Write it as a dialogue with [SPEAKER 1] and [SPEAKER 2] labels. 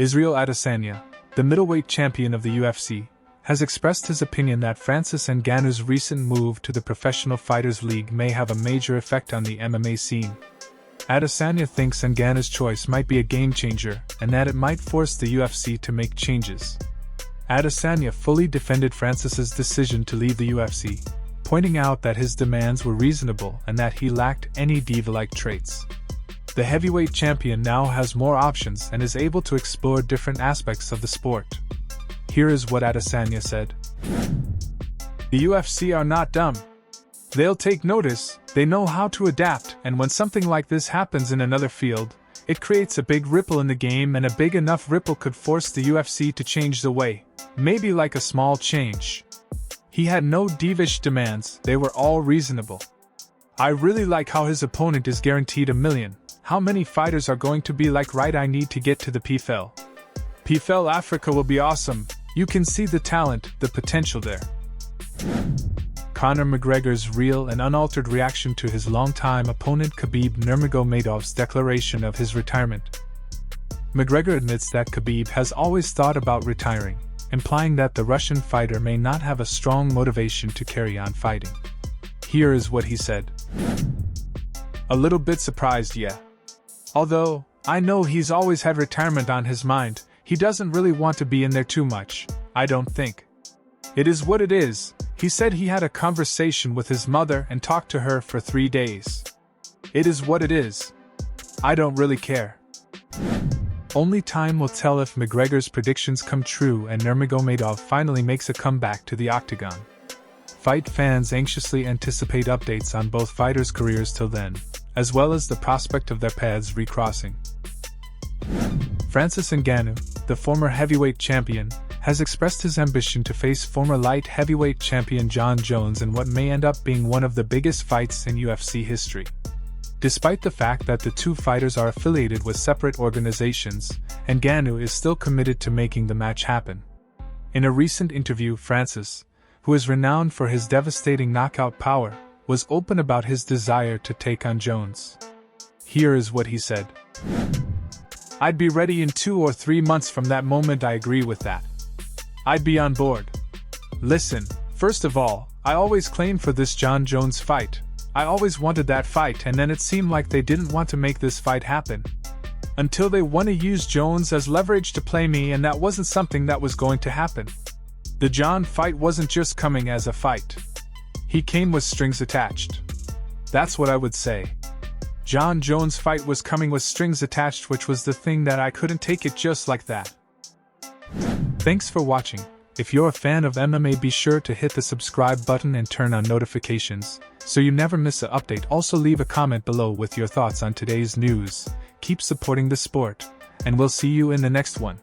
[SPEAKER 1] Israel Adesanya, the middleweight champion of the UFC, has expressed his opinion that Francis Ngannou's recent move to the Professional Fighters League may have a major effect on the MMA scene. Adesanya thinks Ngannou's choice might be a game-changer and that it might force the UFC to make changes. Adesanya fully defended Francis's decision to leave the UFC, pointing out that his demands were reasonable and that he lacked any diva-like traits. The heavyweight champion now has more options and is able to explore different aspects of the sport. Here is what Adesanya said. "The UFC are not dumb. They'll take notice, they know how to adapt, and when something like this happens in another field, it creates a big ripple in the game, and a big enough ripple could force the UFC to change the way, maybe like a small change." He had no divish demands, they were all reasonable. "I really like how his opponent is guaranteed $1 million. How many fighters are going to be like, right, I need to get to the PFL. PFL Africa will be awesome. You can see the talent, the potential there." Conor McGregor's real and unaltered reaction to his longtime opponent Khabib Nurmagomedov's declaration of his retirement. McGregor admits that Khabib has always thought about retiring, implying that the Russian fighter may not have a strong motivation to carry on fighting. Here is what he said. "A little bit surprised, yeah. Although, I know he's always had retirement on his mind, he doesn't really want to be in there too much, I don't think. It is what it is." He said he had a conversation with his mother and talked to her for 3 days. "It is what it is. I don't really care." Only time will tell if McGregor's predictions come true and Nurmagomedov finally makes a comeback to the octagon. Fight fans anxiously anticipate updates on both fighters' careers till then, as well as the prospect of their paths recrossing. Francis Ngannou, the former heavyweight champion, has expressed his ambition to face former light heavyweight champion Jon Jones in what may end up being one of the biggest fights in UFC history. Despite the fact that the two fighters are affiliated with separate organizations, Ngannou is still committed to making the match happen. In a recent interview, Francis, who is renowned for his devastating knockout power, was open about his desire to take on Jones. Here is what he said. "I'd be ready in 2 or 3 months from that moment. I agree with that. I'd be on board. Listen, first of all, I always claimed for this Jon Jones fight. I always wanted that fight, and then it seemed like they didn't want to make this fight happen. Until they want to use Jones as leverage to play me, and that wasn't something that was going to happen. The Jon fight wasn't just coming as a fight. He came with strings attached. That's what I would say. Jon Jones' fight was coming with strings attached, which was the thing that I couldn't take it just like that." Thanks for watching. If you're a fan of MMA, be sure to hit the subscribe button and turn on notifications, so you never miss an update. Also leave a comment below with your thoughts on today's news. Keep supporting the sport, and we'll see you in the next one.